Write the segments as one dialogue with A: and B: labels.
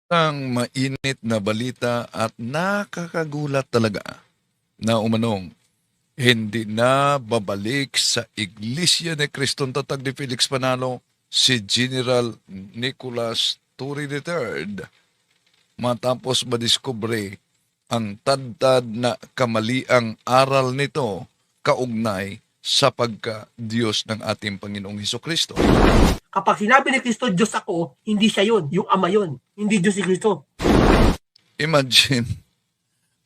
A: Ang mainit na balita at nakakagulat talaga na umanong hindi na babalik sa Iglesia ni Kristong Tatag ni Felix Panalo si General Nicolas Turi III matapos madiskubre ang tadtad na kamaliang aral nito kaugnay sa pagka-Diyos ng ating Panginoong Hesukristo.
B: Kapag sinabi ni Kristo, Diyos ako, hindi siya yun. Yung Ama yun. Hindi Diyos si Kristo.
A: Imagine,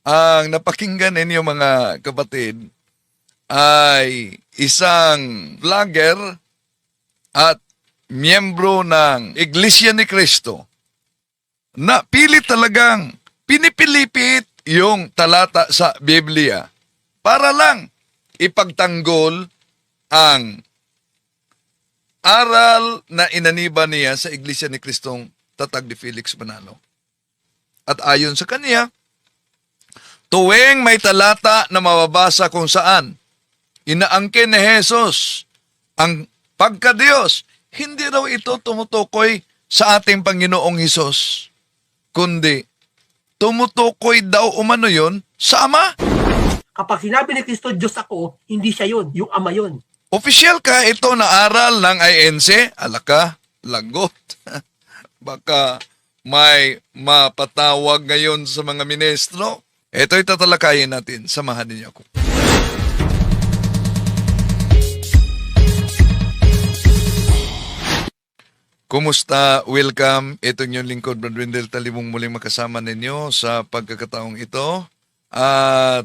A: ang napakinggan ninyo mga kapatid ay isang vlogger at miyembro ng Iglesia ni Cristo na pilit talagang pinipilipit yung talata sa Biblia para lang ipagtanggol ang aral na inaniba niya sa Iglesia ni Kristong Tatag ni Felix Manalo. At ayon sa kanya, tuwing may talata na mababasa kung saan inaangkin ni Jesus ang pagka-Diyos, hindi raw ito tumutukoy sa ating Panginoong Hesus, kundi tumutukoy daw umano yon sa Ama.
B: Kapag sinabi ni Kristo, Diyos ako, hindi siya yun. Yung Ama yun.
A: Opisyal ka ito na aral ng INC? Alaka, lagot. Baka may mapatawag ngayon sa mga ministro. Ito'y tatalakayin natin. Samahan niyo ako. Kumusta? Welcome. Ito yung lingkod, Brad Wendell Talimong muling makasama ninyo sa pagkakataong ito. At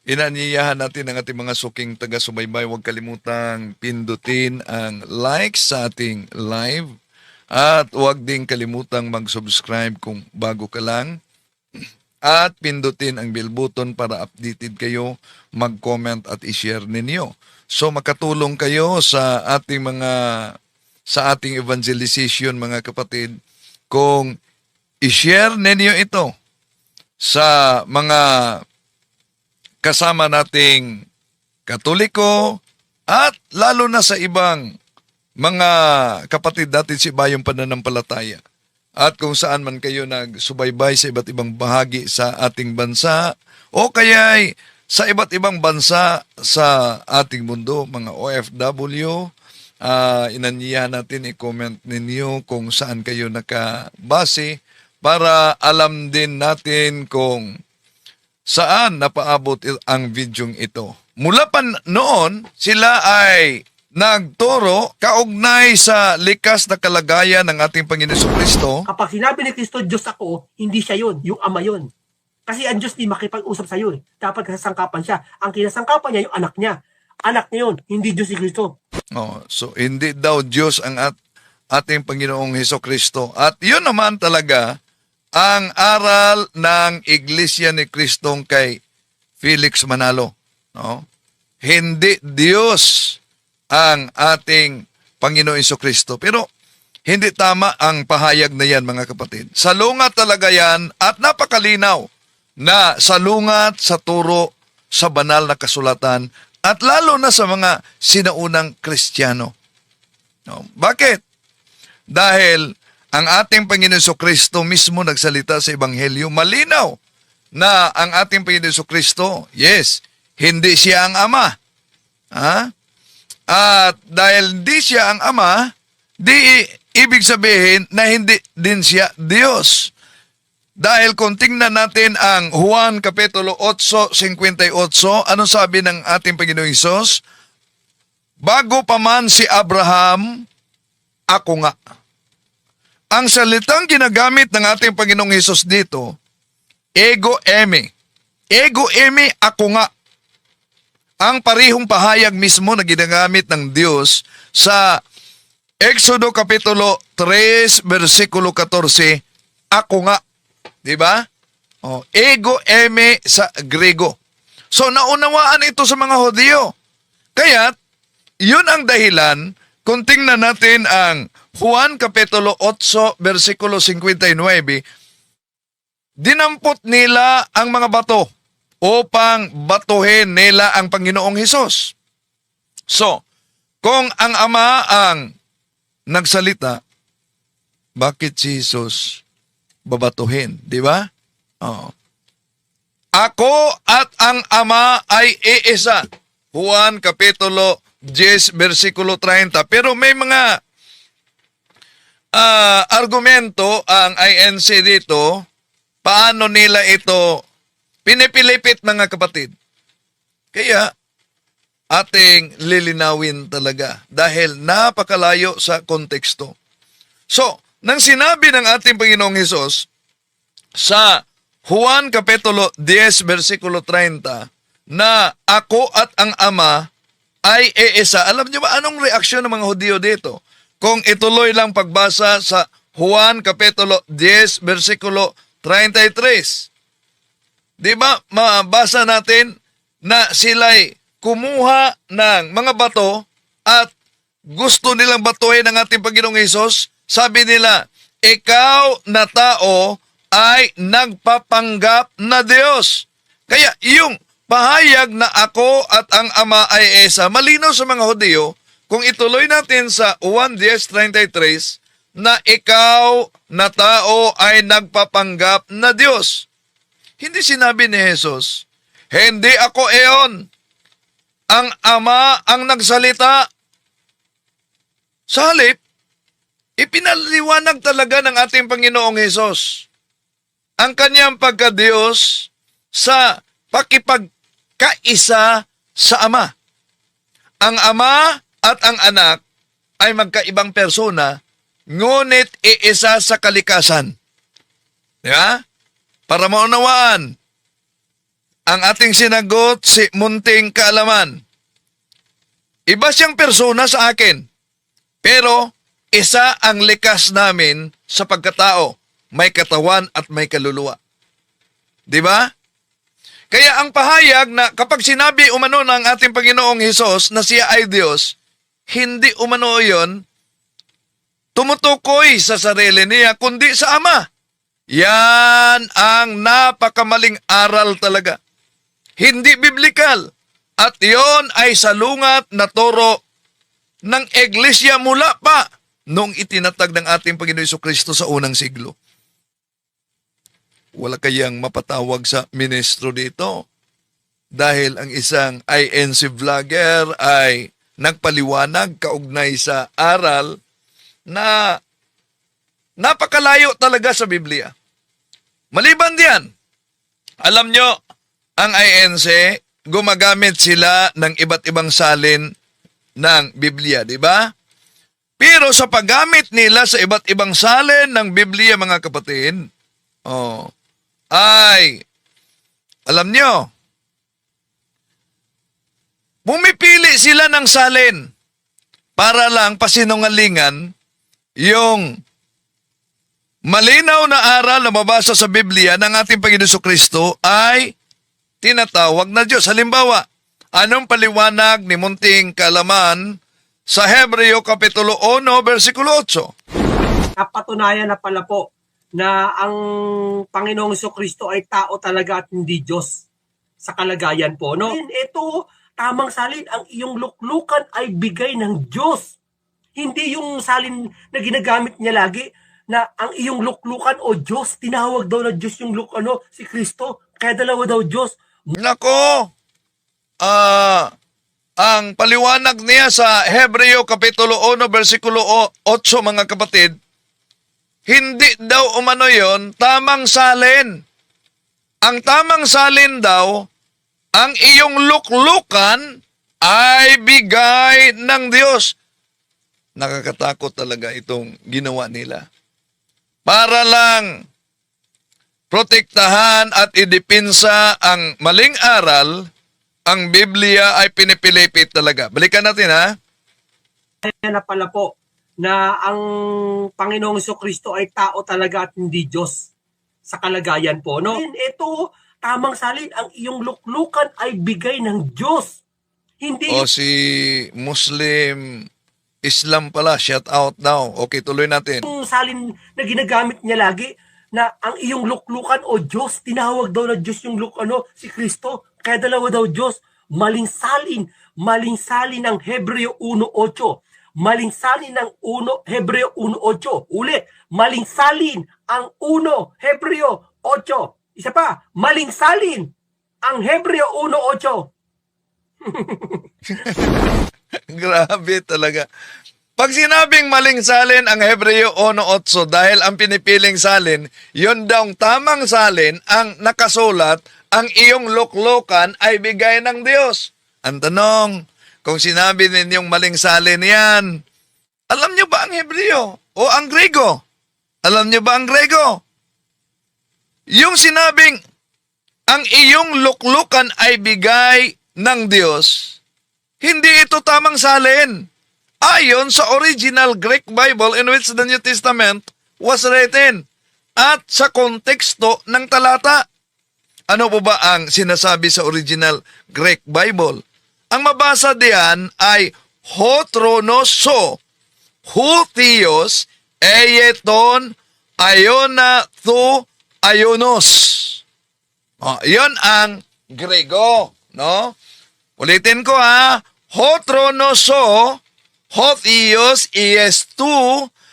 A: inanyayahan natin ang ating mga suking taga-subaybay. Huwag kalimutang pindutin ang like sa ating live. At huwag din kalimutang mag-subscribe kung bago ka lang. At pindutin ang bell button para updated kayo, mag-comment at i-share ninyo. So makatulong kayo sa ating evangelization mga kapatid kung i-share ninyo ito sa mga kasama nating Katoliko at lalo na sa ibang mga kapatid natin sa ibayong pananampalataya. At kung saan man kayo nagsubaybay sa iba't ibang bahagi sa ating bansa o kaya sa iba't ibang bansa sa ating mundo, mga OFW, inanyayahan natin i-comment ninyo kung saan kayo nakabase para alam din natin kung saan napaabot ang videong ito. Mula pa noon, sila ay nagturo kaugnay sa likas na kalagayan ng ating Panginoon Kristo.
B: Kapag sinabi ni Kristo, Diyos ako, hindi siya yun. Yung Ama yun. Kasi ang Diyos di makipag-usap sa iyo. Dapat kasangkapan siya. Ang kinasangkapan niya, yung anak niya. Anak niya yun, hindi Diyos si Kristo.
A: So hindi daw Diyos ang ating Panginoong Hesukristo. At yun naman talaga ang aral ng Iglesia ni Kristong kay Felix Manalo. No? Hindi Diyos ang ating Panginoong Hesukristo. Pero hindi tama ang pahayag na yan mga kapatid. Salungat talaga yan at napakalinaw na salungat sa turo sa banal na kasulatan at lalo na sa mga sinaunang Kristiyano. No? Bakit? Dahil ang ating Panginoon Kristo mismo nagsalita sa Ebanghelyo, malinaw na ang ating Panginoon Kristo, yes, hindi siya ang Ama. Ha? At dahil hindi siya ang Ama, di ibig sabihin na hindi din siya Diyos. Dahil kung tingnan natin ang Juan Kapitulo 8:58, ano sabi ng ating Panginoong Hesus? Bago pa man si Abraham, ako nga. Ang salitang ginagamit ng ating Panginoong Hesus dito, ego eme. Ego eme, ako nga. Ang parihong pahayag mismo na ginagamit ng Diyos sa Exodo Kapitulo 3, versikulo 14, ako nga. Diba? Ego eme sa Grego. So naunawaan ito sa mga Hudyo. Kaya, yun ang dahilan kung tingnan natin ang Juan Kapitulo 8, versikulo 59, dinampot nila ang mga bato upang batuhin nila ang Panginoong Hesus. So, kung ang Ama ang nagsalita, bakit si Jesus babatuhin. Di ba? Oo. Ako at ang Ama ay iisa. Juan Kapitulo 10, versikulo 30. Pero may mga argumento ang INC dito, paano nila ito pinipilipit, mga kapatid. Kaya, ating lilinawin talaga dahil napakalayo sa konteksto. So, nang sinabi ng ating Panginoong Hesus sa Juan Kapitulo 10, versikulo 30, na ako at ang Ama ay iisa. Alam niyo ba anong reaksyon ng mga Hudyo dito? Kung ituloy lang pagbasa sa Juan Kapitulo 10, versikulo 33. Di ba, mabasa natin na sila'y kumuha ng mga bato at gusto nilang batuhin ng ating Panginoong Hesus. Sabi nila, ikaw na tao ay nagpapanggap na Diyos. Kaya yung pahayag na ako at ang Ama ay isa, malinaw sa mga Hudyo, kung ituloy natin sa Juan 10:33, na ikaw na tao ay nagpapanggap na Diyos. Hindi sinabi ni Jesus, hindi ako iyon. Ang Ama ang nagsalita. Sa halip, ipinaliwanag talaga ng ating Panginoong Hesus ang kanyang pagka-Diyos sa pakipagkaisa sa Ama. Ang Ama at ang Anak ay magkaibang persona, ngunit iisa sa kalikasan. Di ba? Para maunawaan, ang ating sinagot si munting kaalaman. Iba siyang persona sa akin, pero isa ang likas namin sa pagkatao. May katawan at may kaluluwa. Di ba? Kaya ang pahayag na kapag sinabi umano ng ating Panginoong Hesus na siya ay Diyos, hindi umano yon tumutukoy sa sarili niya, kundi sa Ama. Yan ang napakamaling aral talaga. Hindi biblikal. At yon ay salungat na turo ng Iglesia mula pa noong itinatag ng ating Panginoon Jesucristo sa unang siglo. Wala kayang mapatawag sa ministro dito dahil ang isang INC vlogger ay nagpaliwanag kaugnay sa aral na napakalayo talaga sa Biblia. Maliban diyan, alam nyo, ang INC, gumagamit sila ng iba't ibang salin ng Biblia, di ba? Pero sa paggamit nila sa iba't ibang salin ng Biblia, mga kapatid, ay, alam nyo, pumipili sila ng salin para lang pasinungalingan yung malinaw na aral na mabasa sa Biblia ng ating Panginoon Jesucristo ay tinatawag na Diyos. Halimbawa, anong paliwanag ni munting kaalaman sa Hebreo Kapitulo 1, versikulo 8?
B: Napatunayan na pala po na ang Panginoong Jesucristo ay tao talaga at hindi Diyos sa kalagayan po. No? Ito, tamang salin, ang iyong luklukan ay bigay ng Diyos. Hindi yung salin na ginagamit niya lagi na ang iyong luklukan o Diyos, tinawag daw na Diyos yung si Kristo, kaya dalawa daw Diyos.
A: Nako, ang paliwanag niya sa Hebreo Kapitulo 1, versikulo 8, mga kapatid, hindi daw umano yon tamang salin. Ang tamang salin daw, ang iyong luklukan ay bigay ng Diyos. Nakakatakot talaga itong ginawa nila. Para lang protektahan at idipinsa ang maling aral, ang Biblia ay pinipilipit talaga. Balikan natin, ha?
B: Kaya na pala po na ang Panginoong Jesucristo ay tao talaga at hindi Diyos sa kalagayan po. No? Ito, tamang salin, ang iyong luklukan ay bigay ng Diyos. Hindi
A: O si Muslim Islam pala, shout out daw. Okay, tuloy natin.
B: yung salin na ginagamit niya lagi na ang iyong luklukan o Diyos, tinawag daw na Diyos yung si Kristo, kaya dalawa daw Diyos. Maling salin ng Hebreo 1:8. Maling salin ng Hebreo 1:8. Ulit, maling salin ang 1 Hebreo 8. Isa pa, maling salin ang Hebreo 1:8.
A: Grabe talaga. Pag sinabing maling salin ang Hebreo 1:8 dahil ang pinipiling salin, yun daw tamang salin ang nakasulat, ang iyong luklukan ay bigay ng Diyos. Ang tanong, kung sinabi ninyong maling salin yan, alam nyo ba ang Hebreo o ang Grego? Alam nyo ba ang Grego? Yung sinabing ang iyong luklukan ay bigay ng Diyos, hindi ito tamang salin. Ayon sa original Greek Bible in which the New Testament was written at sa konteksto ng talata. Ano po ba ang sinasabi sa original Greek Bible? Ang mabasa diyan ay ho tronoso, hu theos, eyeton, ayona thu ayonos. Yon ang Grego, no? Ulitin ko ha, ho tronoso, ho theos, tu,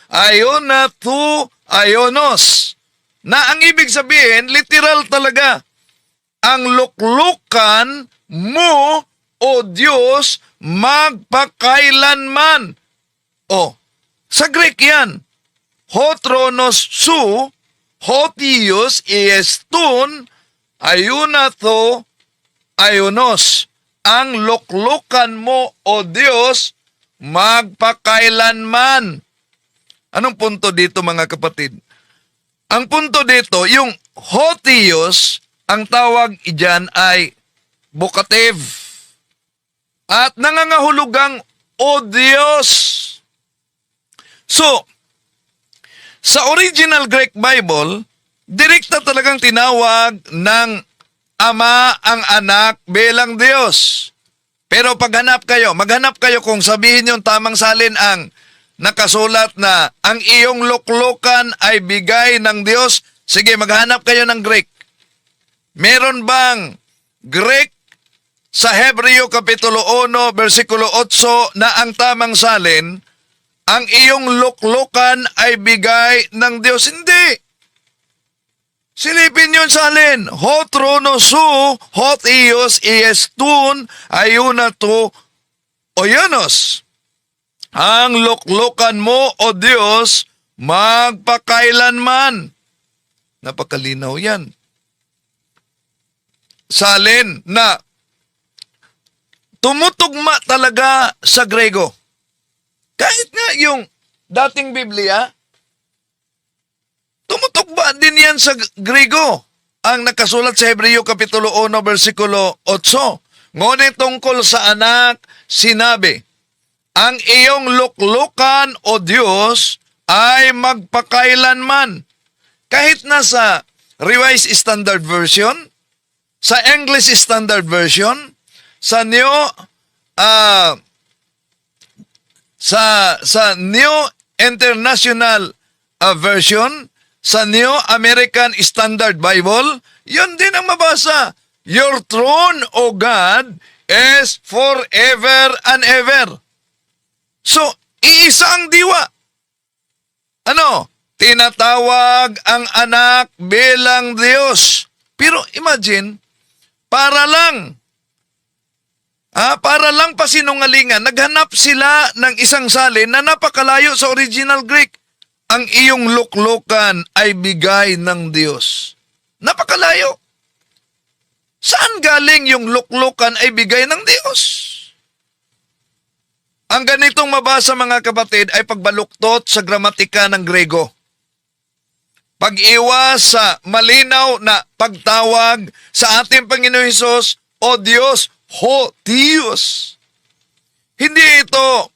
A: ayona thu ayonos. Na ang ibig sabihin, literal talaga, ang luklukan mo, o Diyos, magpakailanman. Sa Greek yan. Ho tronos su, ho theos, tun, ayunato, ayunos. Ang luklukan mo, o Diyos, magpakailanman. Anong punto dito, mga kapatid? Ang punto dito, yung ho theos, ang tawag iyan ay vocative. At nangangahulugang o Diyos. So, sa original Greek Bible, direkta talagang tinawag ng Ama ang anak bilang Diyos. Pero maghanap kayo kung sabihin yung tamang salin ang nakasulat na ang iyong luklukan ay bigay ng Diyos. Sige, maghanap kayo ng Greek. Meron bang Greek sa Hebreo Kapitulo 1, versikulo 8 na ang tamang salin, ang iyong luklukan ay bigay ng Diyos? Hindi. Silipin yun salin. Ho tronosu, ho theos, tun, ayunato, oyonos. Ang luklukan mo, o Diyos, magpakailanman. Napakalinaw yan. Salin na tumutugma talaga sa Grego. Kahit nga yung dating Biblia, tumutugma din yan sa Grego. Ang nakasulat sa Hebreo Kapitulo 1, versikulo 8. Ngunit tungkol sa anak, sinabi, ang iyong luklukan, o Diyos, ay magpakailanman. Kahit nasa Revised Standard Version, sa English Standard Version, sa New International Version, sa New American Standard Bible, yun din ang mabasa. Your throne, O God, is forever and ever. So, iisa ang diwa. Tinatawag ang anak bilang Diyos. Pero imagine, para lang pasinungalingan, naghanap sila ng isang salin na napakalayo sa original Greek. Ang iyong luklukan ay bigay ng Diyos. Napakalayo. Saan galing yung luklukan ay bigay ng Diyos? Ang ganitong mabasa, mga kapatid, ay pagbaluktot sa gramatika ng Grego. Pag-iwas sa malinaw na pagtawag sa ating Panginoon Hesus, o Diyos, ho Theos. Hindi ito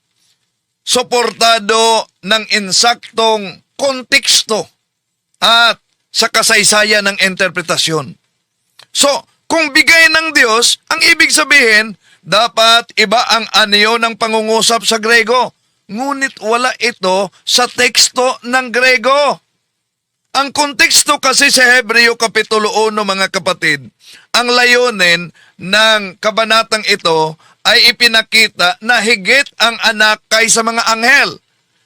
A: suportado ng insaktong konteksto at sa kasaysayan ng interpretasyon. So, kung bigay ng Diyos, ang ibig sabihin, dapat iba ang anyo ng pangungusap sa Grego. Ngunit wala ito sa teksto ng Grego. Ang konteksto kasi sa Hebreo Kapitulo 1, mga kapatid, ang layunin ng kabanatang ito ay ipinakita na higit ang anak kaysa mga anghel.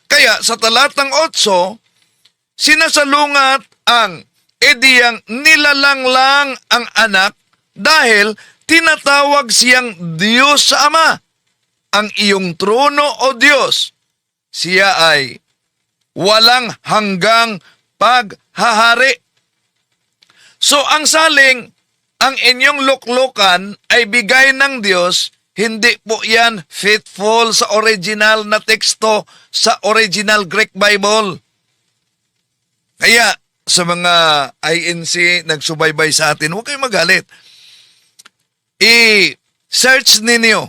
A: Kaya sa talatang 8, sinasalungat ang ideyang nilalanglang ang anak dahil tinatawag siyang Diyos sa Ama. Ang iyong trono o Diyos, siya ay walang hanggang paghahari. So ang saling, ang inyong luklukan ay bigay ng Diyos, hindi po yan faithful sa original na teksto sa original Greek Bible. Kaya sa mga INC nagsubaybay sa atin, huwag kayong magalit. I-search ninyo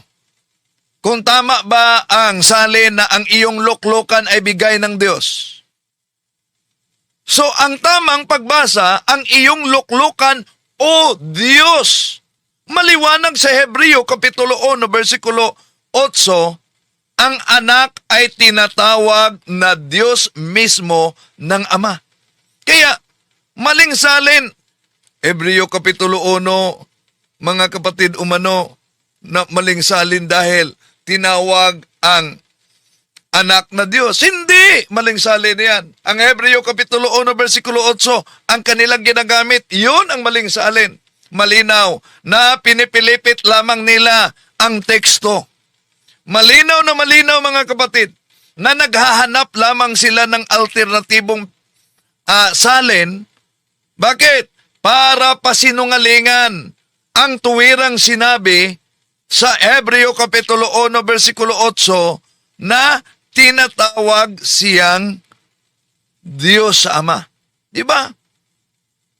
A: kung tama ba ang salin na ang iyong luklukan ay bigay ng Diyos. So, ang tamang pagbasa, ang iyong luklukan o Diyos. Maliwanag sa Hebreo Kapitulo 1, versikulo 8, ang anak ay tinatawag na Diyos mismo ng Ama. Kaya, maling salin, Hebreo Kapitulo 1, mga kapatid umano, na maling salin dahil tinawag ang anak na Diyos. Hindi! Maling salin yan. Ang Hebreo Kapitulo 1, versikulo 8, ang kanilang ginagamit, yun ang maling salin. Malinaw na pinipilipit lamang nila ang teksto. Malinaw na malinaw mga kapatid, na naghahanap lamang sila ng alternatibong salin. Bakit? Para pasinungalingan ang tuwirang sinabi sa Hebreo Kapitulo 1, versikulo 8, na tinatawag siyang Diyos sa Ama. Di ba?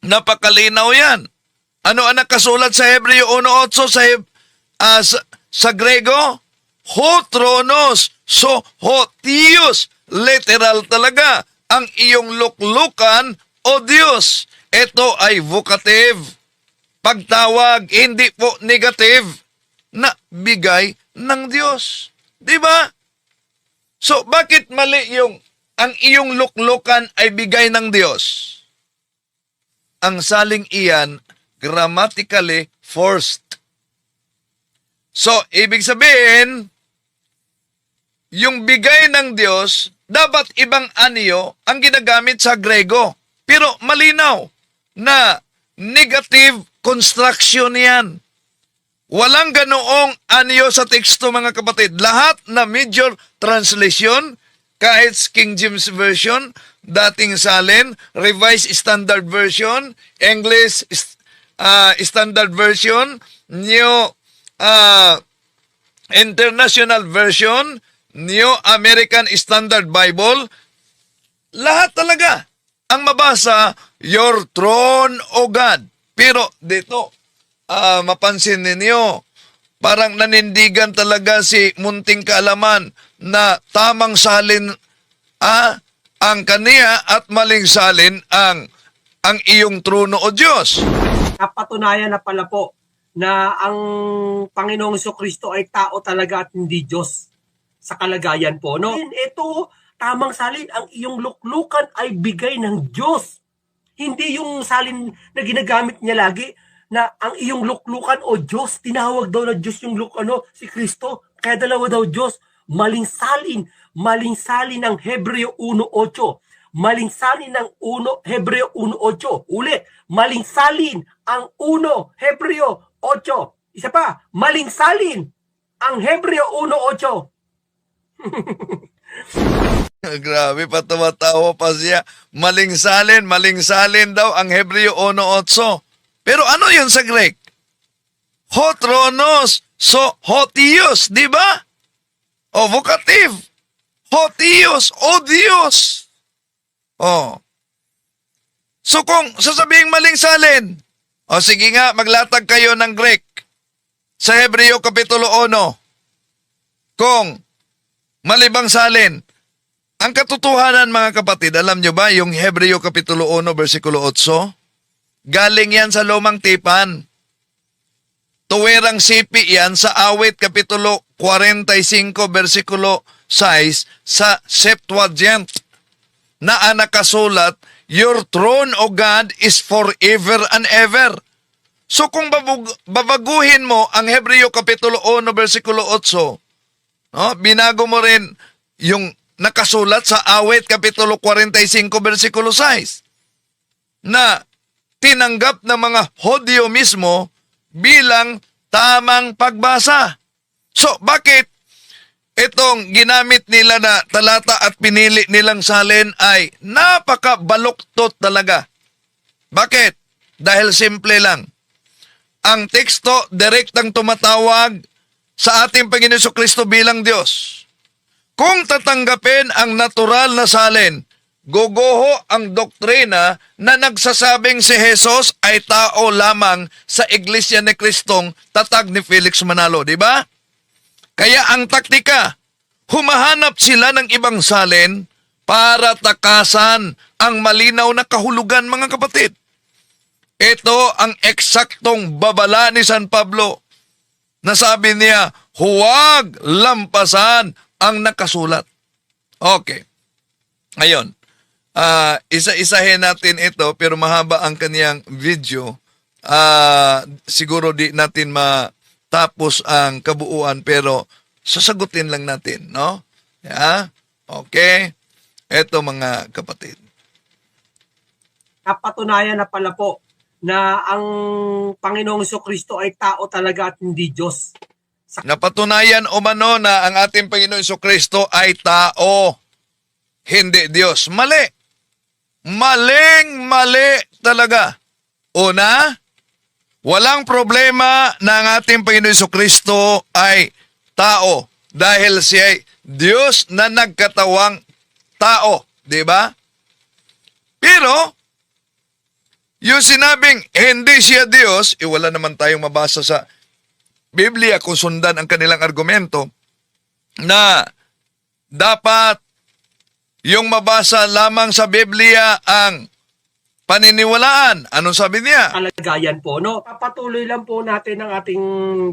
A: Napakalinaw yan. Ano ang nakasulat sa Hebreo 1.8 sa Grego? Ho tronos. So, ho Theos. Literal talaga. Ang iyong luklukan o Diyos. Ito ay vocative. Pagtawag, hindi po negative na bigay ng Diyos. Di ba? So, bakit mali ang iyong luklukan ay bigay ng Diyos? Ang saling iyan, grammatically forced. So, ibig sabihin, yung bigay ng Diyos, dapat ibang anyo ang ginagamit sa Grego. Pero malinaw na negative construction yan. Walang ganoong anyo sa teksto mga kapatid. Lahat na major translation, kahit King James Version, dating salin, Revised Standard Version, English Standard Version, New International Version, New American Standard Bible, lahat talaga ang mabasa, Your throne, O God. Pero dito, mapansin ninyo, parang nanindigan talaga si Munting Kaalaman na tamang salin ang kaniya at maling salin ang iyong trono o Diyos.
B: Napatunayan na pala po na ang Panginoong Jesucristo ay tao talaga at hindi Diyos sa kalagayan po. No? Ito, tamang salin, ang iyong luklukan ay bigay ng Diyos. Hindi yung salin na ginagamit niya lagi, na ang iyong luklukan o Diyos, tinawag daw na Diyos yung si Kristo, kaya dalawa daw Diyos. Maling salin ng Hebreo 1.8. Maling salin ng Hebreo 1.8. Ulit, maling salin ang 1 Hebreo 8. Isa pa, maling salin ang Hebreo 1.8.
A: Grabe, patawa-tawa pa siya. Maling salin daw ang Hebreo 1.8. Pero ano yun sa Greek? Ho tronos, so ho Theos, di ba? O vocative. Ho Theos, o Diyos. O. So kung sasabihin maling salin, o sige nga, maglatag kayo ng Greek sa Hebreo Kapitulo 1. Kung malibang salin, ang katotohanan mga kapatid, alam nyo ba yung Hebreo Kapitulo 1, versikulo 8? Galing yan sa Lumang Tipan. Tuwirang sipi yan sa Awit Kapitulo 45, versikulo 6 sa Septuagint na nakasulat, Your throne, O God, is forever and ever. So kung babaguhin mo ang Hebreo Kapitulo 1, versikulo 8, no, binago mo rin yung nakasulat sa Awit Kapitulo 45, versikulo 6, na tinanggap ng mga Hodyo mismo bilang tamang pagbasa. So, bakit itong ginamit nila na talata at pinili nilang salin ay napakabaluktot talaga? Bakit? Dahil simple lang. Ang teksto direktang tumatawag sa ating Panginoon Jesucristo bilang Diyos. Kung tatanggapin ang natural na salin, guguho ang doktrina na nagsasabing si Jesus ay tao lamang sa Iglesia ni Kristong tatag ni Felix Manalo, di ba? Kaya ang taktika, humahanap sila ng ibang salin para takasan ang malinaw na kahulugan, mga kapatid. Ito ang eksaktong babala ni San Pablo na sabi niya, huwag lampasan ang nakasulat. Okay. Ngayon, isa-isahin natin ito pero mahaba ang kaniyang video. Siguro di natin matapos ang kabuuan pero sasagutin lang natin, no? Yeah? Okay. Ito mga kapatid.
B: Napatunayan na pala po na ang Panginoong Jesucristo ay tao talaga at hindi Diyos.
A: Napatunayan umano na ang ating Panginoon Jesucristo ay tao, hindi Diyos. Mali. Maling-mali talaga. Una, walang problema na ang ating Panginoon Jesucristo ay tao dahil siya ay Diyos na nagkatawang tao. Diba? Pero, yung sinabing hindi siya Diyos, wala naman tayong mabasa sa Biblia kung sundan ang kanilang argumento na dapat yung mabasa lamang sa Biblia ang paniniwalaan. Anong sabi niya?
B: Kalagayan po, no? Papatuloy lang po natin ang ating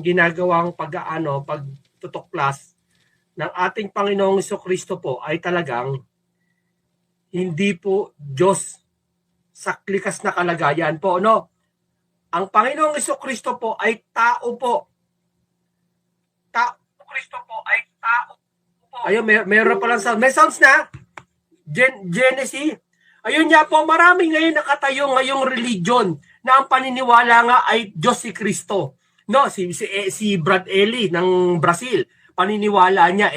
B: ginagawang pagtutuklas ng ating Panginoong Jesucristo po ay talagang hindi po Diyos sa likas na kalagayan po, no? Ang Panginoong Jesucristo po ay tao po. Kristo po ay tao po. Ayun, meron pa lang sound. May sounds na. Genesis. Ayun nga po, marami ngayon nakatayo ngayong religion na ang paniniwala nga ay Diyos si Kristo. No, si Brad Eli ng Brazil, paniniwala niya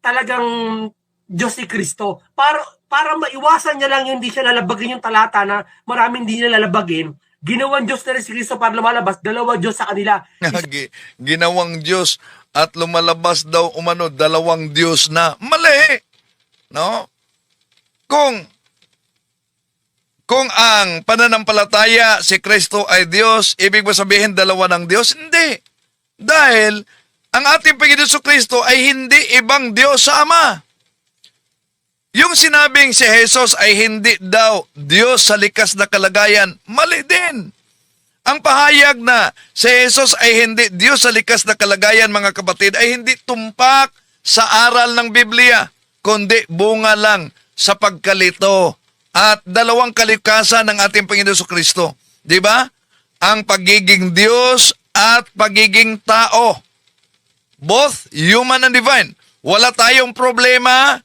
B: talagang Diyos si Kristo. Para maiwasan niya lang hindi siya lalabagin yung talata na maraming hindi niya lalabagin, ginawang Diyos na rin si Kristo para lumalabas, dalawa Diyos sa kanila.
A: Ginawang Diyos at lumalabas daw umano dalawang Diyos na. Mali! No? Kung ang pananampalataya si Kristo ay Diyos, ibig ba sabihin dalawa ng Diyos? Hindi. Dahil ang ating Panginoon Jesucristo ay hindi ibang Diyos sa Ama. Yung sinabing si Jesus ay hindi daw Diyos sa likas na kalagayan, mali din. Ang pahayag na si Jesus ay hindi Diyos sa likas na kalagayan, mga kapatid, ay hindi tumpak sa aral ng Biblia, kundi bunga lang sa pagkalito at dalawang kalikasan ng ating Panginoon Jesucristo. Di ba? Ang pagiging Diyos at pagiging tao. Both human and divine. Wala tayong problema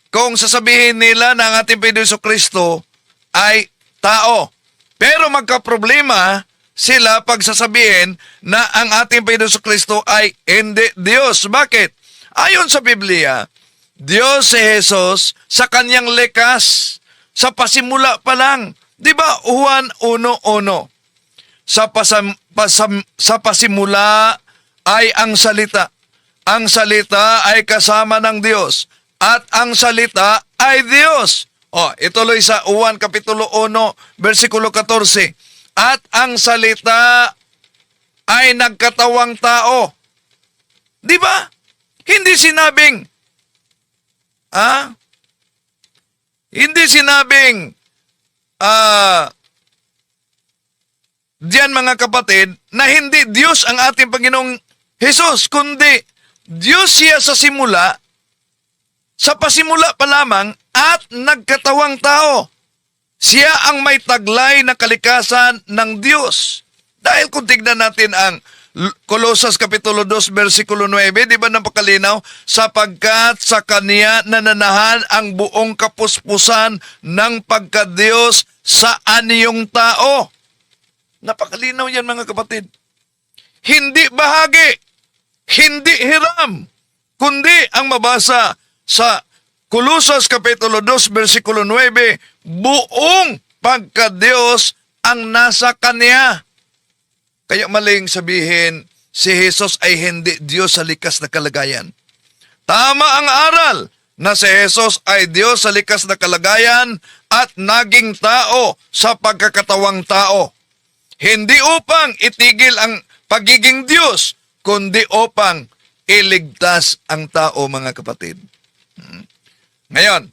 A: kung sasabihin nila na ang ating Panginoon Jesucristo ay tao. Pero magkaproblema sila pag sasabihin na ang ating Panginoon Jesucristo ay hindi Diyos. Bakit? Ayon sa Biblia, Diyos si Jesus sa kanyang likas, sa pasimula pa lang. Di ba? Juan 1:1. Sa pasimula ay ang salita. Ang salita ay kasama ng Diyos. At ang salita ay Diyos. Ituloy sa Juan Kapitulo 1, versikulo 14. At ang salita ay nagkatawang tao. Di ba? Hindi sinabing, hindi sinabing, diyan mga kapatid, na hindi Diyos ang ating Panginoong Jesus, kundi Diyos siya sa simula, sa pasimula pa lamang, at nagkatawang tao. Siya ang may taglay na kalikasan ng Diyos. Dahil kung tignan natin ang Colosas Kapitulo 2, versikulo 9, di ba napakalinaw? Sapagkat sa Kaniya nananahan ang buong kapuspusan ng pagkadiyos sa aniyong tao. Napakalinaw yan mga kapatid. Hindi bahagi, hindi hiram, kundi ang mabasa sa Colosas Kapitulo 2, versikulo 9, buong pagkadiyos ang nasa Kaniya. Kaya maling sabihin, si Jesus ay hindi Diyos sa likas na kalagayan. Tama ang aral na si Jesus ay Diyos sa likas na kalagayan at naging tao sa pagkakatawang tao. Hindi upang itigil ang pagiging Diyos, kundi upang iligtas ang tao, mga kapatid. Ngayon,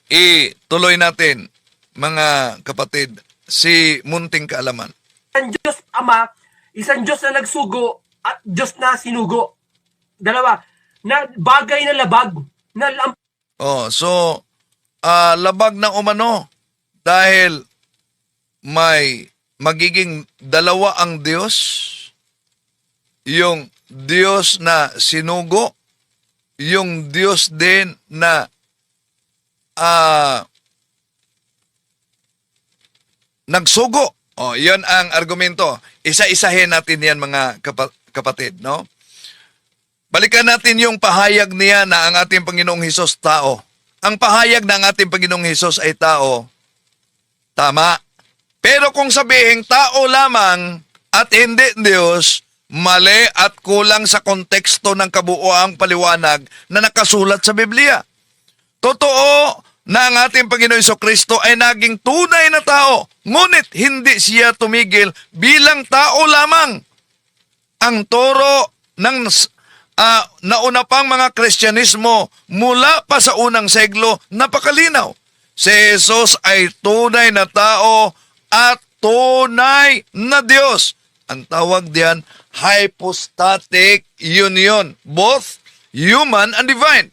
A: ituloy natin, mga kapatid, si munting kaalaman.
B: Isang Diyos Ama, isang Diyos na nagsugo at Diyos na sinugo. Dalawa, na bagay na labag, na
A: So, labag na umano dahil may magiging dalawa ang Diyos, yung Diyos na sinugo, yung Diyos din na nagsugo. Yan ang argumento. Isa-isahin natin yan, mga kapatid, no? Balikan natin yung pahayag niya na ang ating Panginoong Hesus tao. Ang pahayag na ang ating Panginoong Hesus ay tao, tama. Pero kung sabihin tao lamang at hindi Diyos, mali at kulang sa konteksto ng kabuuang paliwanag na nakasulat sa Biblia. Totoo na ang ating Panginoon Jesucristo ay naging tunay na tao, ngunit hindi siya tumigil bilang tao lamang. Ang turo ng nauna pang mga Kristyanismo mula pa sa unang seglo, napakalinaw. Si Jesus ay tunay na tao at tunay na Diyos. Ang tawag diyan, hypostatic union, both human and divine.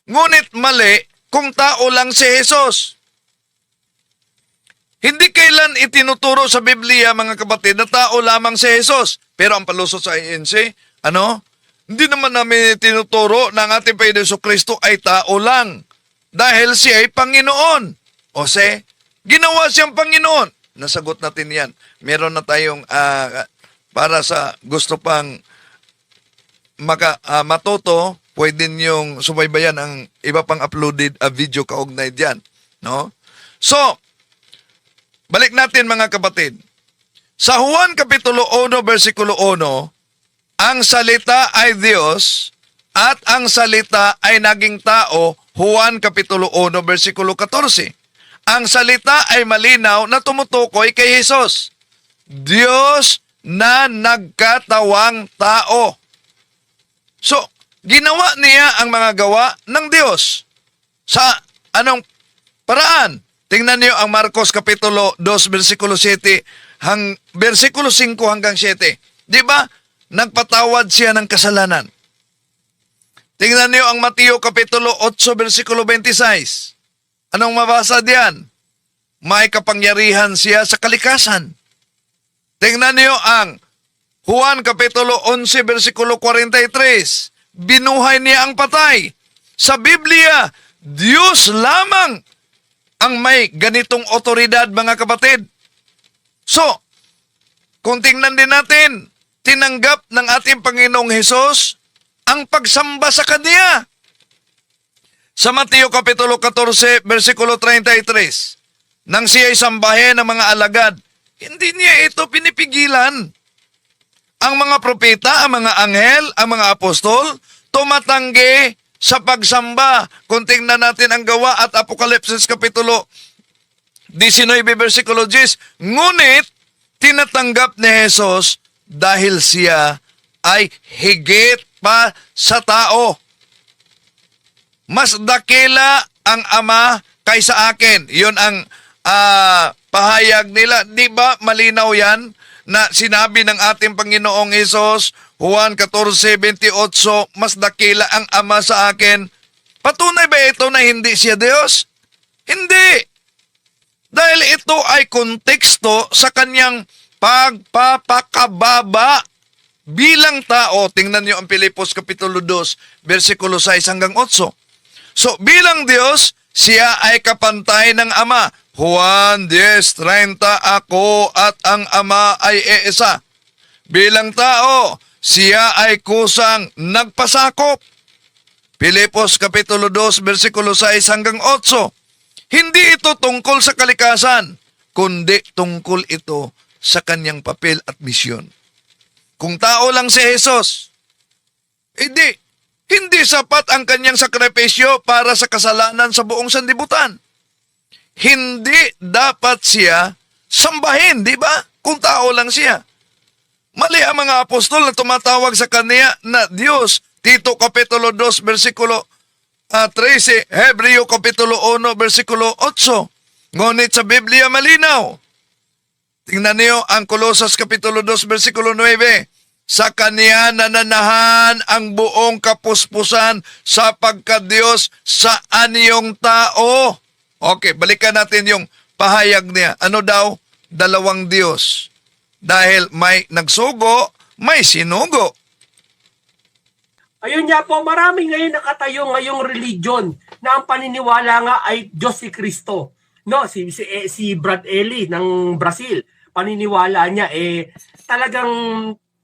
A: Ngunit mali kung tao lang si Jesus. Hindi kailan itinuturo sa Biblia, mga kapatid, na tao lamang si Jesus. Pero ang palusot sa INC, hindi naman namin itinuturo na ang ating Panginoon Jesucristo ay tao lang. Dahil siya ay Panginoon. O ginawa siyang Panginoon. Nasagot natin yan. Meron na tayong, para sa gusto pang matuto, pwede niyong subaybayan ang iba pang uploaded video kaugnay diyan, no? So, balik natin, mga kapatid. Sa Juan Kapitulo 1, versikulo 1, ang salita ay Diyos at ang salita ay naging tao, Juan Kapitulo 1, versikulo 14. Ang salita ay malinaw na tumutukoy kay Jesus, Diyos na nagkatawang tao. So, ginawa niya ang mga gawa ng Diyos. Sa anong paraan? Tingnan niyo ang Marcos Kapitulo 2, versikulo 7, versikulo 5 hanggang 7. Di ba? Nagpatawad siya ng kasalanan. Tingnan niyo ang Mateo Kapitulo 8, versikulo 26. Anong mabasa diyan? May kapangyarihan siya sa kalikasan. Tingnan niyo ang Juan Kapitulo 11, versikulo 43. Binuhay niya ang patay. Sa Biblia, Diyos lamang ang may ganitong otoridad, mga kapatid. So, kung tingnan din natin, tinanggap ng ating Panginoong Hesus ang pagsamba sa Kanya. Sa Mateo Kapitulo 14, versikulo 33, nang siya'y sambahin ng mga alagad, hindi niya ito pinipigilan. Ang mga propeta, ang mga anghel, ang mga apostol, tumatanggi sa pagsamba. Kung tingnan natin ang Gawa at Apokalipsis Kapitulo 19, versikulo 10, ngunit tinatanggap ni Jesus dahil siya ay higit pa sa tao. Mas dakila ang Ama kaysa akin. Yun ang pahayag nila. Di ba malinaw yan na sinabi ng ating Panginoong Hesus, Juan 14:28, mas dakila ang Ama sa akin. Patunay ba ito na hindi siya Diyos? Hindi. Dahil ito ay konteksto sa kanyang pagpapakababa bilang tao. Tingnan niyo ang Pilipos Kapitulo 2, versikulo 6 hanggang 8. So, bilang Diyos, siya ay kapantay ng Ama. Juan 10:30, ako at ang Ama ay iisa. Bilang tao, siya ay kusang nagpasakop. Pilipos Kapitulo 2, versikulo 6 hanggang 8. Hindi ito tungkol sa kalikasan, kundi tungkol ito sa kanyang papel at misyon. Kung tao lang si Jesus, hindi sapat ang kanyang sakripisyo para sa kasalanan sa buong sanlibutan. Hindi dapat siya sambahin, di ba? Kung tao lang siya. Mali ang mga apostol na tumatawag sa kanya na Diyos. Tito Kapitulo 2, versikulo 13, Hebreo Kapitulo 1, versikulo 8. Ngunit sa Biblia malinaw. Tingnan niyo ang Kolosas Kapitulo 2, versikulo 9. Sa Kanya nananahan ang buong kapuspusan sa pagka-Diyos sa anyong tao. Okay, balikan natin yung pahayag niya. Ano daw? Dalawang Diyos. Dahil may nagsugo, may sinugo.
B: Ayun nga po, marami ngayon nakatayo ngayong religion na ang paniniwala nga ay Diyos si Kristo. No, si Brad Eli ng Brazil, paniniwala niya talagang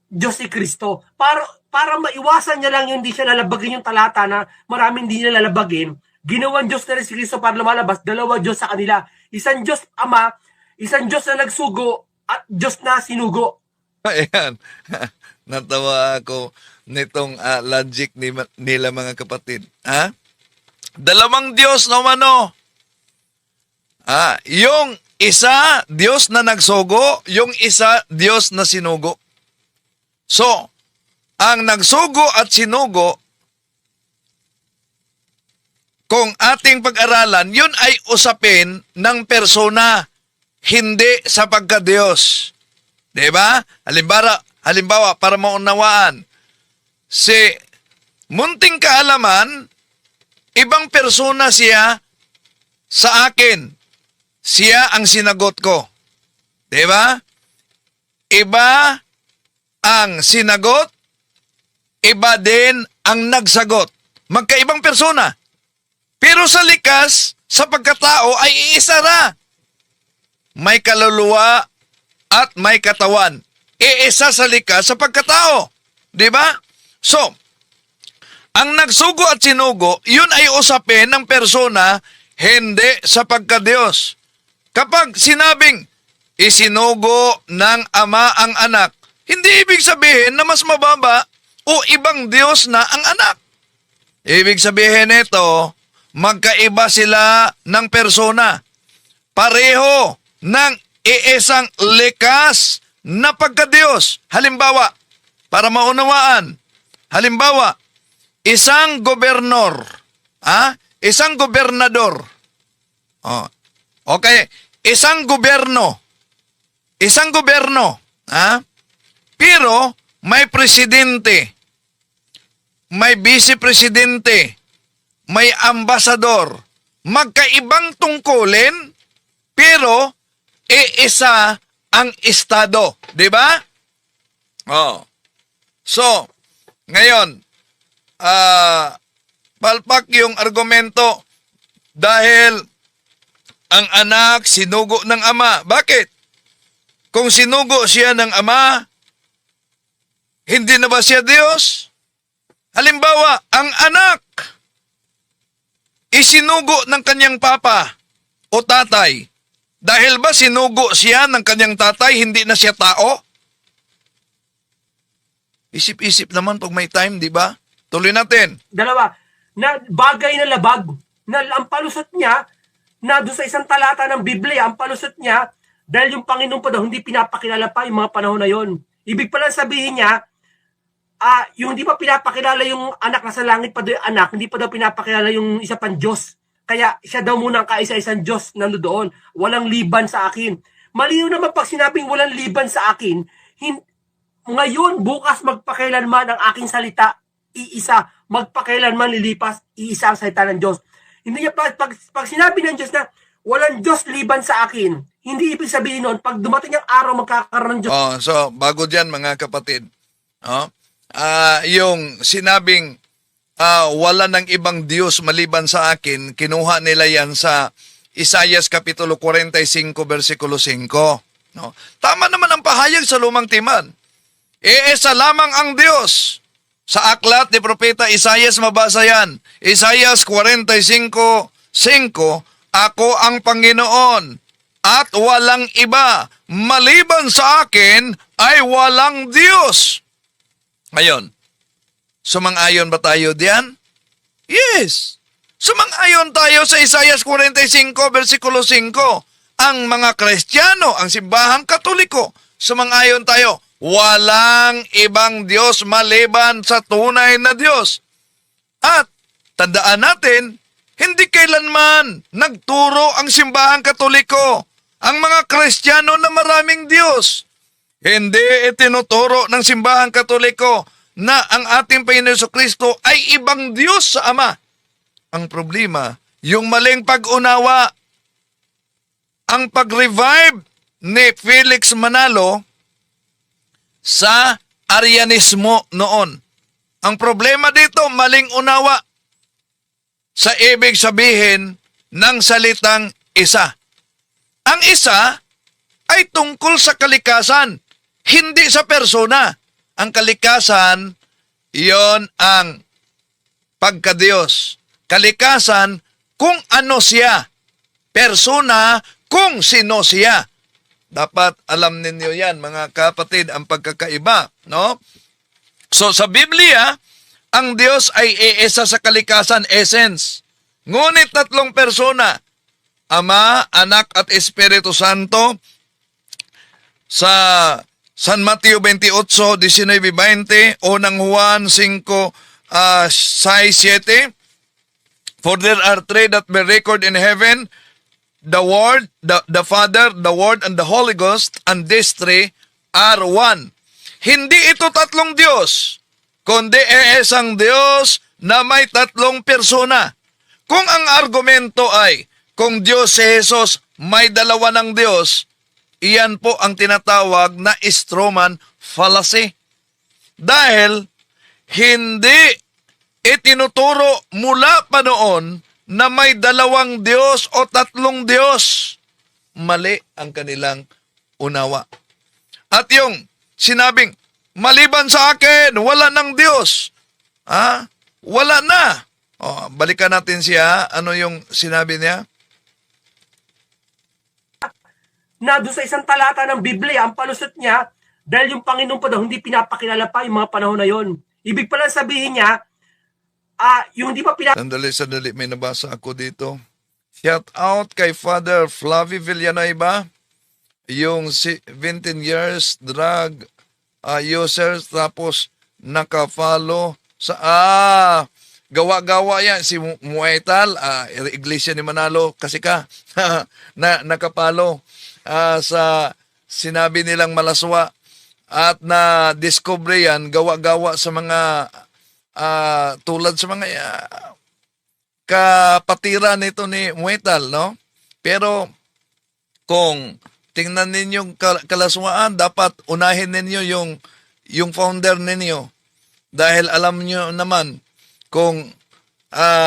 B: Diyos si Kristo. Para maiwasan niya lang yung hindi siya lalabagin yung talata na maraming hindi niya lalabagin, ginawan Diyos na rin si Kristo para lumalabas, dalawa Diyos sa kanila. Isang Diyos Ama, isang Diyos na nagsugo, at Diyos na sinugo.
A: Ayan. Natawa ako nitong logic nila mga kapatid. Ha? Dalawang Diyos na umano. Yung isa, Diyos na nagsugo, yung isa, Diyos na sinugo. So, ang nagsugo at sinugo, kung ating pag-aralan, yun ay usapin ng persona, hindi sa pagka-Diyos. Diba? Halimbawa, para maunawaan, si munting kaalaman, ibang persona siya sa akin. Siya ang sinagot ko. Diba? Iba ang sinagot, iba din ang nagsagot. Magkaibang persona. Pero sa likas, sa pagkatao ay iisa na. May kaluluwa at may katawan. Iisa sa likas sa pagkatao. Diba? So, ang nagsugo at sinugo, yun ay usapin ng persona, hindi sa pagka-Diyos. Kapag sinabing, isinugo ng Ama ang anak, hindi ibig sabihin na mas mababa o ibang Diyos na ang anak. Ibig sabihin nito, magkaiba sila ng persona. Pareho ng iisang likas na pagka-Diyos. Halimbawa, para maunawaan, halimbawa, isang gobernador. Isang gobernador. Okay, isang gobyerno. Isang gobyerno. Pero may presidente, may vice-presidente, may ambasador. Magkaibang tungkulin, pero isa ang estado. Di ba? So, ngayon, palpak yung argumento dahil ang anak sinugo ng ama. Bakit? Kung sinugo siya ng ama, hindi na ba siya Diyos? Halimbawa, ang anak isinugo ng kanyang papa o tatay. Dahil ba sinugo siya ng kanyang tatay, hindi na siya tao? Isip-isip naman pag may time, di ba? Tuloy natin.
B: Dalawa, na bagay na labag, na ang palusot niya, na doon sa isang talata ng Biblia, ang palusot niya, dahil yung Panginoon pa daw, hindi pinapakilala pa yung mga panahon na yon. Ibig pala sabihin niya, yung hindi pa pinapakilala yung anak na sa langit pa daw yung anak, hindi pa daw pinapakilala yung isa pang Diyos. Kaya siya daw muna ang kaisa-isang Diyos na doon. Walang liban sa akin. Malinaw naman pag sinabing walang liban sa akin, ngayon, bukas, magpakailanman ang aking salita, iisa. Magpakailanman lilipas, iisa ang salita ng Diyos. Hindi niya pag sinabi ng Diyos na walang Diyos liban sa akin, Hindi ibig sabihin nun, pag dumating ang araw magkakaroon ng Diyos
A: So bago diyan mga kapatid, yung sinabing wala ng ibang Diyos maliban sa akin, kinuha nila yan sa Isaiah Kapitulo 45, versikulo 5. No? Tama naman ang pahayag sa Lumang Tipan. Iisa lamang ang Diyos. Sa aklat ni Propeta Isaiah mabasa yan. Isaiah 45:5, ako ang Panginoon at walang iba. Maliban sa akin ay walang Diyos. Ngayon, sumang-ayon ba tayo diyan? Yes. Sumang-ayon tayo sa Isaiah 45, versikulo 5. Ang mga Kristiyano, ang simbahang Katoliko, sumang-ayon tayo, walang ibang Diyos maliban sa tunay na Diyos. At tandaan natin, hindi kailanman nagturo ang simbahang Katoliko, ang mga Kristiyano na maraming Diyos. Hindi itinuturo ng simbahang Katoliko na ang ating Panginoon Jesucristo ay ibang Diyos sa Ama. Ang problema, yung maling pag-unawa, ang pag-revive ni Felix Manalo sa Arianismo noon. Ang problema dito, maling unawa sa ibig sabihin ng salitang isa. Ang isa ay tungkol sa kalikasan, hindi sa persona. Ang kalikasan, iyon ang pagkadiyos. Kalikasan, kung ano siya. Persona, kung sino siya. Dapat alam ninyo yan, mga kapatid, ang pagkakaiba, no? So, sa Biblia, ang Diyos ay iisa sa kalikasan, essence. Ngunit tatlong persona, Ama, Anak, at Espiritu Santo. Sa San Mateo 28, 19-20, unang Juan 5, 6-7, for there are three that be record in heaven, the Word, the Father, the Word, and the Holy Ghost, and these three are one. Hindi ito tatlong Diyos, kundi isang Diyos na may tatlong persona. Kung ang argumento ay, kung Diyos si Jesus may dalawa ng Diyos, iyan po ang tinatawag na Stroman fallacy. Dahil hindi itinuturo mula pa noon na may dalawang Diyos o tatlong Diyos. Mali ang kanilang unawa. At yung sinabing, maliban sa akin, wala ng Diyos. Wala na. Balikan natin siya. Ano yung sinabi niya?
B: na doon sa isang talata ng Biblia, ang palusot niya, dahil yung Panginoon pa daw, hindi pinapakilala pa yung mga panahon na yon. Ibig pala sabihin niya, yung hindi pa
A: Sandali, may nabasa ako dito. Shout out kay Father Flavie Villanueva, yung 17 years drug user, tapos naka-follow sa, gawa-gawa yan, si Muetal, Iglesia ni Manalo, kasi ka, na nakapalo sa sinabi nilang malaswa at na discover yan, gawa-gawa sa mga tulad sa mga kapatiran nito ni Muetal, no? Pero kung tingnan ninyo kalaswaan, dapat unahin ninyo yung founder ninyo. Dahil alam nyo naman kung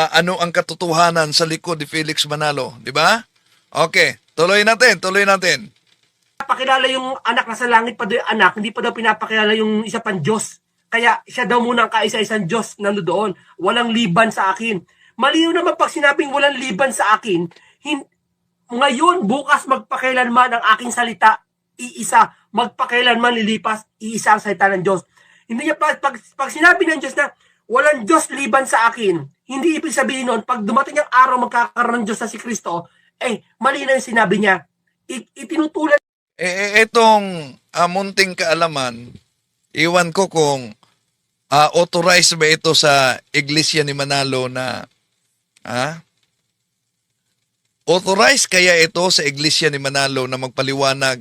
A: ano ang katotohanan sa likod ni Felix Manalo, di ba? Okay, tuloy natin.
B: Pinapakilala yung anak na sa langit pa daw yung anak, hindi pa daw pinapakilala yung isa pang Diyos. Kaya siya daw muna ang kaisa-isang Diyos na doon. Walang liban sa akin. Malinaw naman pag sinabing walang liban sa akin, ngayon, bukas, magpakailanman ang aking salita, iisa. Magpakailanman lilipas, iisa ang salita ng Diyos. Hindi niya pag sinabi ng Diyos na walang Diyos liban sa akin, hindi ibig sabihin nun, pag dumating ang araw magkakaroon ng Diyos na si Kristo, malinaw yung sinabi niya. Itinutulad.
A: Itong munting kaalaman, iwan ko kung authorized ba ito sa Iglesia ni Manalo na authorized kaya ito sa Iglesia ni Manalo na magpaliwanag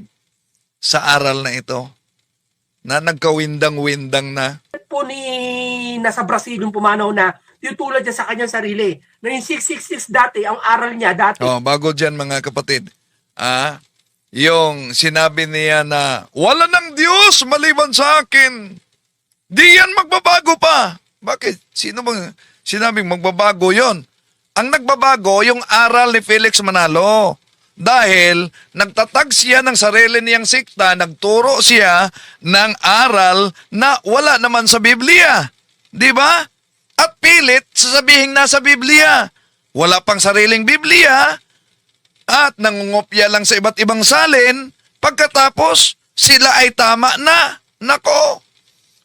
A: sa aral na ito na nagkawindang-windang na
B: Po ni nasa Brazil yung pumanaw na tutulad niya sa kanyang sarili. Na yung 666 dati, ang aral niya dati.
A: bago dyan mga kapatid, yung sinabi niya na wala ng Diyos maliban sa akin. Di yan magbabago pa. Bakit? Sino bang sinabing magbabago yon? Ang nagbabago yung aral ni Felix Manalo. Dahil nagtatag siya ng sarili niyang sikta, nagturo siya ng aral na wala naman sa Biblia. Di ba? At pilit sasabihin nasa Biblia. Wala pang sariling Biblia at nangungopya lang sa iba't ibang salin. Pagkatapos, sila ay tama na. Nako!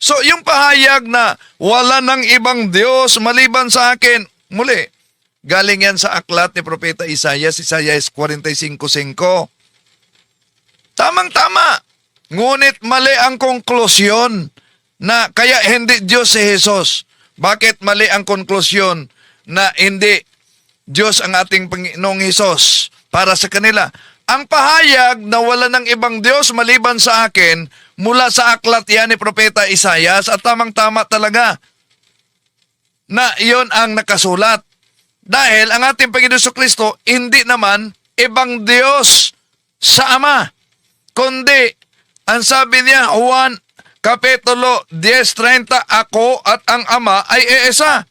A: So, yung pahayag na wala ng ibang Diyos maliban sa akin, muli, galing yan sa aklat ni Propeta Isaias 45:5. Tamang-tama. Ngunit mali ang konklusyon na kaya hindi Diyos si Jesus. Bakit mali ang konklusyon na hindi Diyos ang ating Panginoong Hesus para sa kanila? Ang pahayag na wala ng ibang Diyos maliban sa akin mula sa aklat yan ni Propeta Isaias at tamang-tama talaga na iyon ang nakasulat. Dahil ang ating Panginoon Kristo hindi naman ibang Diyos sa Ama, kundi ang sabi niya, Juan Kapitulo 10:30, ako at ang Ama ay iisa.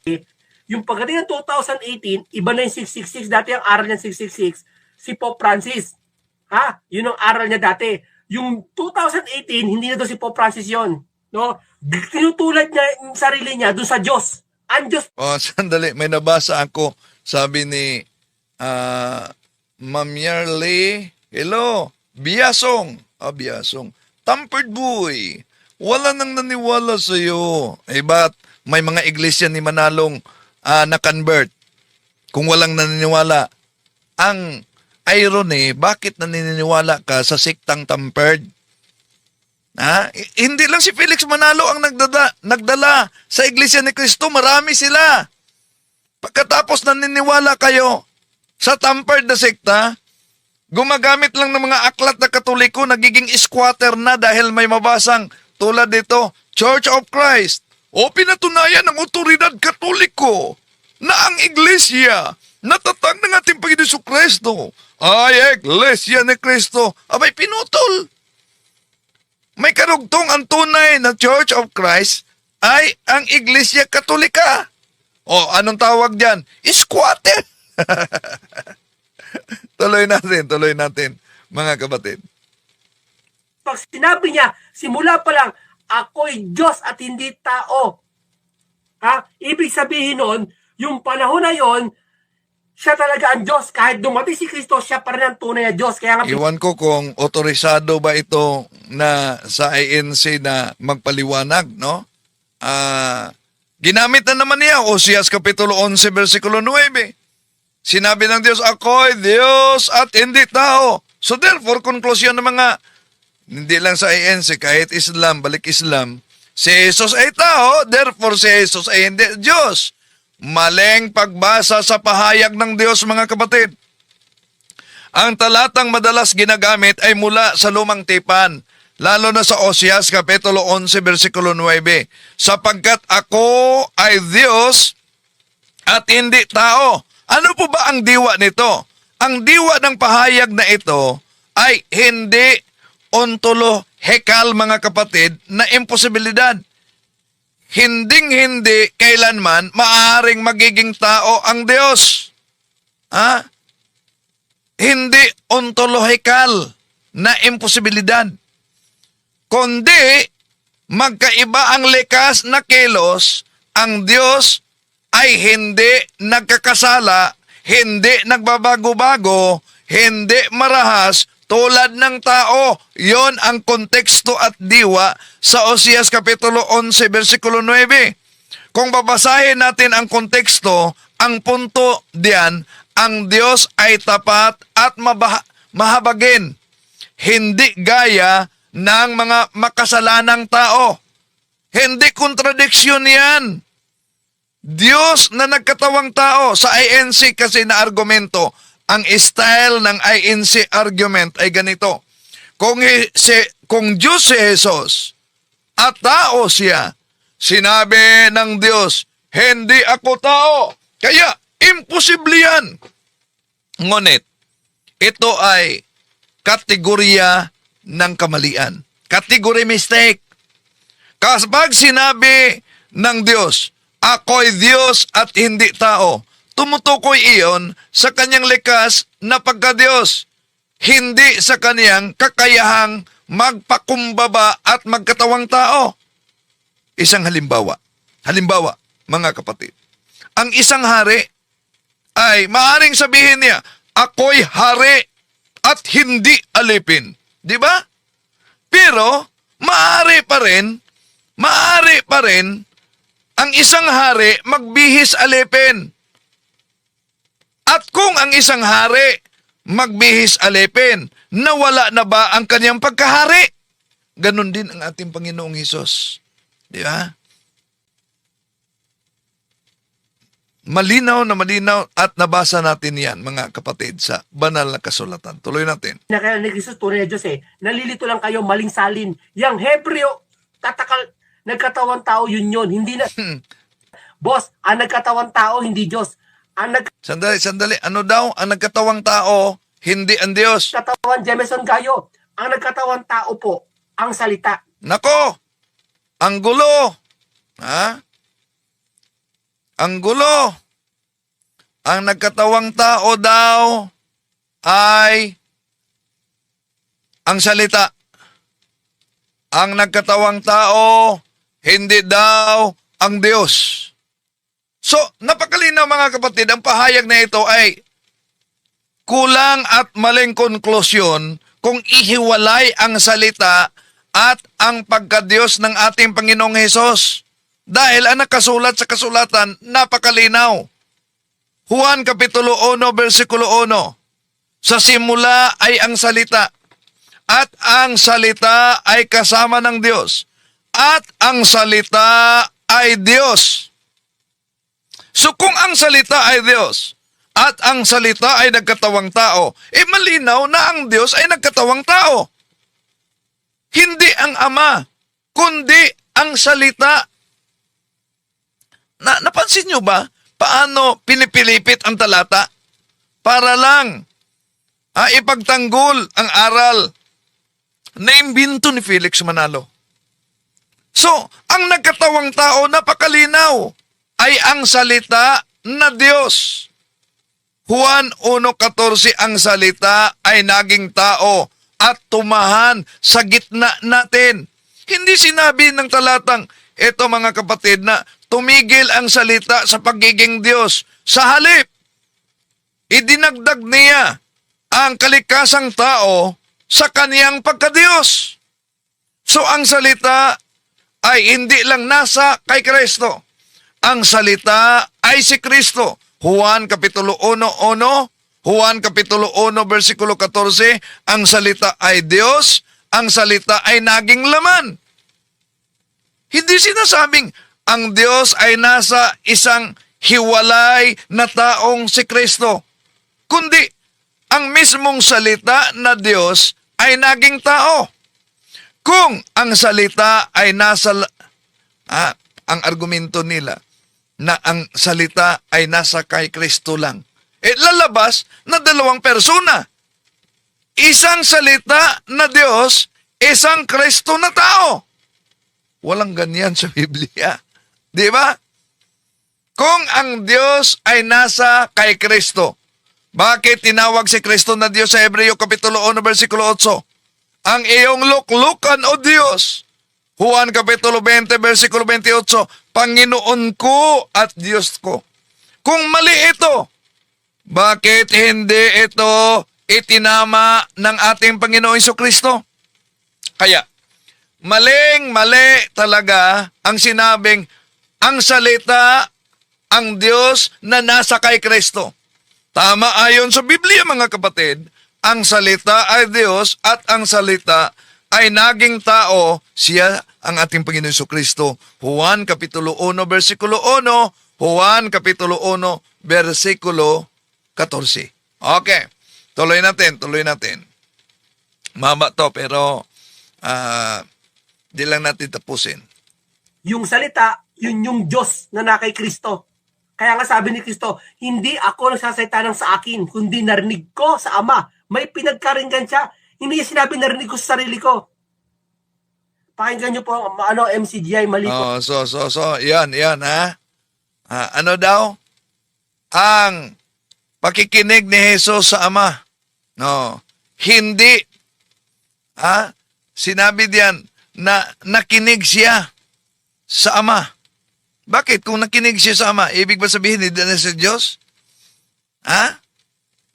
B: Yung pagdating ng 2018, iba na yung 666. Dati ang aral niya 666, si Pope Francis. Ha? Yun ang aral niya dati. Yung 2018, hindi na doon si Pope Francis yon. No? Tinutulad niya yung sarili niya doon sa Diyos. Ang Diyos.
A: Oh, sandali, may nabasa ako. Sabi ni Ma'am Yarley, hello, Biasong. Biasong. Tampered boy. Wala nang naniwala sa iyo. Eh, ba't may mga iglesia ni Manalong na-convert kung walang naniniwala? Ang irony, bakit naniniwala ka sa siktang tampered? Hindi lang si Felix Manalo ang nagdala sa Iglesia ni Cristo, marami sila. Pagkatapos naniniwala kayo sa tampered na sekta, gumagamit lang ng mga aklat na Katoliko, nagiging squatter na dahil may mabasang tulad dito, Church of Christ, o pinatunayan ng otoridad Katoliko na ang Iglesia natatag ng ating Panginoon Kristo ay Iglesia ni Cristo. Abay, pinutol. May karugtong ang tunay na Church of Christ ay ang Iglesia Katolika. O, anong tawag diyan? Squatter. Tuloy natin, mga kapatid.
B: Pag sinabi niya, simula pa lang, ako'y Diyos at hindi tao. Ha? Ibig sabihin nun, yung panahon na yon, siya talaga ang Diyos. Kahit dumating si Kristo, siya pa rin ang tunay na Diyos. Kaya nga,
A: Iwan ko kung otorisado ba ito na sa INC na magpaliwanag, no? Ginamit na naman niya, Oseas Kapitulo 11, versikulo 9. Sinabi ng Diyos, ako'y Diyos at hindi tao. So therefore, konklusyon ng mga, hindi lang sa INC, kahit Islam, balik Islam, si Jesus ay tao, therefore si Jesus ay hindi Diyos. Maling pagbasa sa pahayag ng Diyos, mga kapatid. Ang talatang madalas ginagamit ay mula sa Lumang Tipan, lalo na sa Oseas Kapitulo 11, versikulo 9. Sapagkat ako ay Diyos at hindi tao. Ano po ba ang diwa nito? Ang diwa ng pahayag na ito ay hindi ontolohekal, mga kapatid, na imposibilidad. Hinding-hindi kailanman maaaring magiging tao ang Diyos. Hindi ontolohekal na imposibilidad. Kundi magkaiba ang likas na kilos, ang Diyos ay hindi nagkakasala, hindi nagbabago-bago, hindi marahas, tulad ng tao. Yon ang konteksto at diwa sa Oseas Kapitulo 11, versikulo 9. Kung babasahin natin ang konteksto, ang punto diyan, ang Diyos ay tapat at mahabagin. Hindi gaya ng mga makasalanang tao. Hindi kontradiksyon yan. Diyos na nagkatawang tao. Sa INC kasi na argumento, ang style ng INC argument ay ganito. Kung Diyos si Jesus at tao siya, sinabi ng Diyos, hindi ako tao. Kaya, imposible yan. Ngunit, ito ay kategorya ng kamalian. Category mistake. Kapag sinabi ng Diyos, ako'y Diyos at hindi tao, tumutukoy iyon sa kanyang likas na pagka-Diyos, hindi sa kanyang kakayahang magpakumbaba at magkatawang tao. Isang halimbawa. Halimbawa, mga kapatid. Ang isang hari ay maaring sabihin niya, ako'y hari at hindi alipin. Di ba? Pero, maaari pa rin ang isang hari magbihis alipin. At kung ang isang hari magbihis alipin, nawala na ba ang kanyang pagkahari? Ganon din ang ating Panginoong Hesus. Di ba? Malinaw at nabasa natin yan, mga kapatid, sa banal na kasulatan. Tuloy natin.
B: Na kaya ni Jesus, tunay na Diyos nalilito lang kayo, maling salin. Yang Hebreo, nagkatawang tao, yun. Hindi na, boss, ang nagkatawang tao, hindi Diyos. Ang
A: Sandali. Ano daw? Ang nagkatawang tao, hindi ang Diyos.
B: nagkatawang Jameson kayo. Ang nagkatawang tao po, ang salita.
A: Nako! Ang gulo! Ha? Ang gulo! Ang nagkatawang tao daw ay ang salita. Ang nagkatawang tao, hindi daw ang Diyos. So, napakalinaw mga kapatid, ang pahayag na ito ay kulang at maling konklusyon kung ihiwalay ang salita at ang pagkadiyos ng ating Panginoong Hesus. Dahil ang nakasulat sa kasulatan, napakalinaw. Juan Kapitulo 1, versikulo 1. Sa simula ay ang salita, at ang salita ay kasama ng Diyos, at ang salita ay Diyos. So kung ang salita ay Diyos, at ang salita ay nagkatawang tao, malinaw na ang Diyos ay nagkatawang tao. Hindi ang Ama, kundi ang salita. Napansin nyo ba paano pinipilipit ang talata? Para lang ipagtanggol ang aral na imbento ni Felix Manalo. So, ang nagkatawang tao, napakalinaw, ay ang salita na Diyos. Juan 1:14, ang salita ay naging tao at tumahan sa gitna natin. Hindi sinabi ng talatang, eto mga kapatid, na tumigil ang salita sa pagiging Diyos. Sa halip, idinagdag niya ang kalikasang tao sa kaniyang pagkadiyos. So ang salita ay hindi lang nasa kay Kristo. Ang salita ay si Kristo. Juan Kapitulo 1:1, Juan Kapitulo 1, versikulo 14, ang salita ay Diyos, ang salita ay naging laman. Hindi sinasabing ang Diyos ay nasa isang hiwalay na taong si Kristo, kundi ang mismong salita na Diyos ay naging tao. Kung ang salita ay nasa, ang argumento nila na ang salita ay nasa kay Kristo lang, lalabas na dalawang persona. Isang salita na Diyos, isang Kristo na tao. Walang ganyan sa Biblia. Di ba? Kung ang Diyos ay nasa kay Kristo, bakit tinawag si Kristo na Diyos sa Hebreo Kapitulo 1, versikulo 8? Ang iyong luklukan, O Diyos. Juan Kapitulo 20, versikulo 28, Panginoon ko at Diyos ko. Kung mali ito, bakit hindi ito itinama ng ating Panginoong Jesucristo? Kaya, maling-mali talaga ang sinabing ang salita, ang Diyos na nasa kay Kristo. Tama ayon sa Biblia mga kapatid, ang salita ay Diyos at ang salita ay naging tao, siya ang ating Panginoon Jesucristo. Juan Kapitulo 1, versikulo 1, Juan Kapitulo 1, versikulo 14. Okay, tuloy natin. Mama to, pero di lang natin tapusin.
B: Yung salita, yun yung Diyos na nakay Kristo. Kaya nga sabi ni Kristo, hindi ako nagsasalita ng sa akin, kundi narinig ko sa Ama. May pinagkaringgan siya. Hindi niya sinabi, narinig ko sa sarili ko. Pakinggan niyo po ang MCGI, mali po.
A: Oh, so, yan, ha? Ano daw? Ang pakikinig ni Jesus sa Ama. No, hindi. Sinabi diyan na nakinig siya sa Ama. Bakit? Kung nakinig siya sa Ama, ibig ba sabihin hindi na sa Diyos?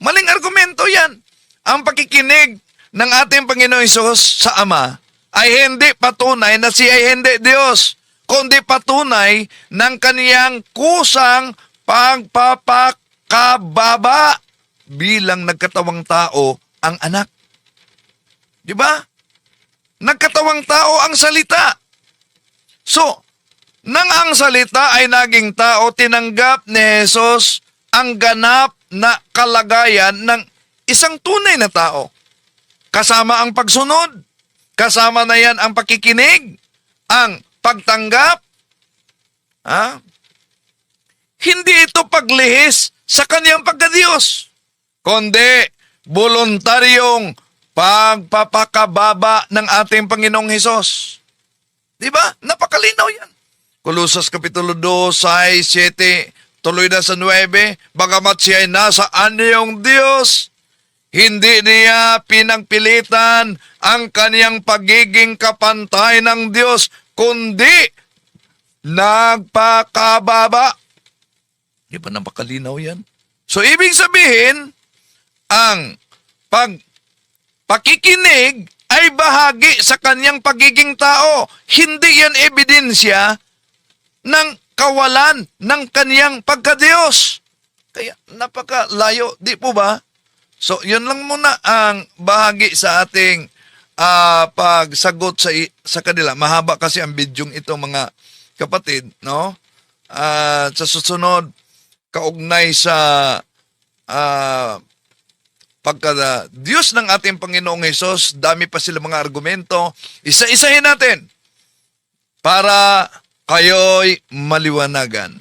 A: Maling argumento yan. Ang pakikinig ng ating Panginoong Hesus sa Ama ay hindi patunay na siya ay hindi Diyos, kundi patunay ng kaniyang kusang pagpapakababa bilang nagkatawang tao ang anak. Di ba? Nagkatawang tao ang salita. So, nang ang salita ay naging tao, tinanggap ni Jesus ang ganap na kalagayan ng isang tunay na tao. Kasama ang pagsunod, kasama na yan ang pakikinig, ang pagtanggap. Hindi ito paglihis sa kaniyang pagkadiyos, kundi voluntaryong pagpapakababa ng ating Panginoong Hesus. Di ba? Napakalinaw yan. Colossus Kapitulo 2, 6, 7, tuloy na sa 9, bagamat siya ay nasa anyong Diyos, hindi niya pinagpilitan ang kaniyang pagiging kapantay ng Diyos, kundi nagpakababa. Di ba napakalinaw yan? So, ibig sabihin, ang pakikinig ay bahagi sa kaniyang pagiging tao. Hindi yan ebidensya ng kawalan ng kaniyang pagkadiyos. Kaya napakalayo, di po ba? So, yun lang muna ang bahagi sa ating pagsagot sa kanila. Mahaba kasi ang bidyong ito, mga kapatid, no? Sa susunod, kaugnay sa pagka-Diyos ng ating Panginoong Hesus, dami pa sila mga argumento. Isa-isahin natin para kayo'y maliwanagan.